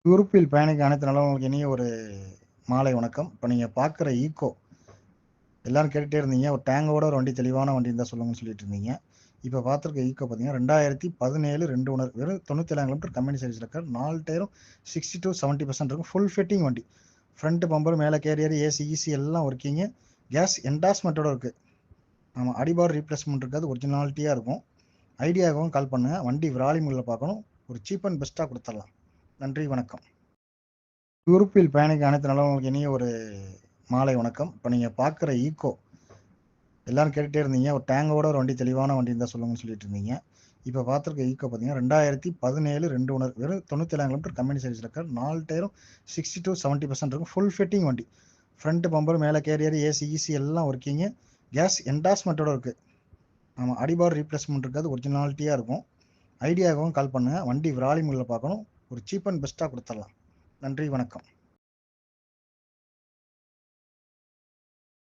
யூரோப்பில் பயணிக்க அனைத்து நல்லவங்களுக்கு இனிய ஒரு மாலை வணக்கம். இப்போ நீங்கள் பார்க்குற ஈக்கோ எல்லாரும் கேட்டுகிட்டே இருந்தீங்க, ஒரு டேங்கோட ஒரு வண்டி தெளிவான வண்டி இருந்தால் சொல்லுங்கன்னு சொல்லிட்டு இருந்தீங்க. இப்போ பார்த்துருக்க ஈக்கோ பார்த்தீங்கன்னா 2017 2 ஓனர், வெறும் 97 kilometre company service record, 4 டயரும் 60 to 70% இருக்கும். ஃபுல் ஃபிட்டிங் வண்டி, ஃப்ரண்ட் பம்பர், மேலே கேரியர், ஏசி ஈசி எல்லாம் ஒர்க்கிங்கு, கேஸ் என்டாஸ்மெண்ட்டோட இருக்குது. ஆமாம், அடிபார் ரீப்ளேஸ்மெண்ட் இருக்காது, ஒரிஜினாலிட்டியாக இருக்கும். ஐடியாவுக்கும் கால் பண்ணுங்கள். வண்டி விராலிமலையில் பார்க்கணும், ஒரு சீப் அண்ட் பெஸ்ட்டாக கொடுத்துடலாம். நன்றி, வணக்கம். யூரோப்பில் பயணிக்க அனைத்து நல்லவங்களுக்கு இனிய ஒரு மாலை வணக்கம். இப்போ நீங்கள் பார்க்குற ஈக்கோ எல்லாரும் கேட்டுகிட்டே இருந்தீங்க, ஒரு டேங்கோட ஒரு வண்டி தெளிவான வண்டி இருந்தால் சொல்லுங்கன்னு சொல்லிட்டு இருந்தீங்க. இப்போ பார்த்துருக்க ஈக்கோ பார்த்தீங்கன்னா 2017 2 ஓனர், வெறும் 97 kilometre company service record, 4 டயரும் 60 to 70% இருக்கும். ஃபுல் ஃபிட்டிங் வண்டி, ஃப்ரண்ட் பம்பர், மேலே கேரியர், ஏசி ஈசி எல்லாம் ஒர்க்கிங்கு, கேஸ் என்டாஸ்மெண்ட்டோட இருக்குது. ஆமாம், அடிபார் ரீப்ளேஸ்மெண்ட் இருக்காது, ஒரிஜினாலிட்டியாக இருக்கும். ஐடியாவுக்கும் கால் பண்ணுங்கள். வண்டி விராலிமலையில் பார்க்கணும், ஒரு சீப் அண்ட் பெஸ்ட்டாக கொடுத்துடலாம். நன்றி, வணக்கம்.